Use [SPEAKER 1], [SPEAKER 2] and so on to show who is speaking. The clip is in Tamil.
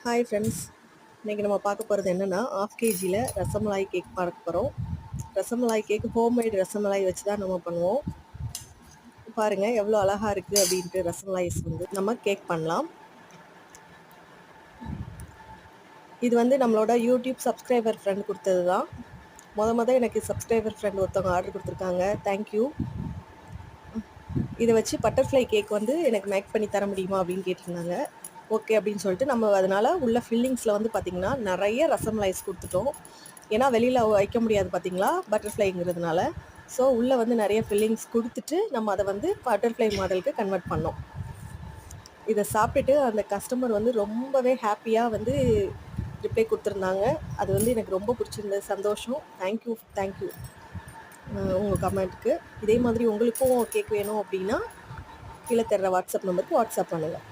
[SPEAKER 1] ஹாய் ஃப்ரெண்ட்ஸ், இன்றைக்கி நம்ம பார்க்க போகிறது என்னென்னா ஆஃப் கேஜியில் ரசமலாய் கேக் பார்க்க போகிறோம். ரசமலாய் கேக் ஹோம்மேட் ரசமலாய் வச்சு தான் நம்ம பண்ணுவோம். பாருங்கள் எவ்வளோ அழகாக இருக்குது அப்படின்ட்டு. ரசமலாய்ஸ் வந்து நம்ம கேக் பண்ணலாம். இது வந்து நம்மளோட யூடியூப் சப்ஸ்கிரைபர் ஃப்ரெண்ட் கொடுத்தது தான். மொதல் எனக்கு சப்ஸ்கிரைபர் ஃப்ரெண்ட் ஒருத்தவங்க ஆர்டர் கொடுத்துருக்காங்க. தேங்க்யூ. இதை வச்சு பட்டர்ஃப்ளை கேக் வந்து எனக்கு மேக் பண்ணி தர முடியுமா அப்படின்னு கேட்டிருந்தாங்க. ஓகே அப்படின்னு சொல்லிட்டு நம்ம அதனால் உள்ள ஃபில்லிங்ஸில் வந்து பார்த்திங்கன்னா நிறைய ரசமலாய்ஸ் கொடுத்துட்டோம். ஏன்னா வெளியில் வைக்க முடியாது பார்த்திங்களா, பட்டர்ஃப்ளைங்கிறதுனால. ஸோ உள்ளே வந்து நிறைய ஃபில்லிங்ஸ் கொடுத்துட்டு நம்ம அதை வந்து பட்டர்ஃப்ளை மாடலுக்கு கன்வெர்ட் பண்ணோம். இதை சாப்பிட்டுட்டு அந்த கஸ்டமர் வந்து ரொம்பவே ஹாப்பியாக வந்து ரிப்ளை கொடுத்துருந்தாங்க. அது வந்து எனக்கு ரொம்ப பிடிச்சிருந்தது. சந்தோஷம். தேங்க்யூ உங்கள் கமெண்ட்டுக்கு. இதே மாதிரி உங்களுக்கும் கேக் வேணும் அப்படின்னா கீழே தர்ற வாட்ஸ்அப் நம்பருக்கு வாட்ஸ்அப் பண்ணுங்கள்.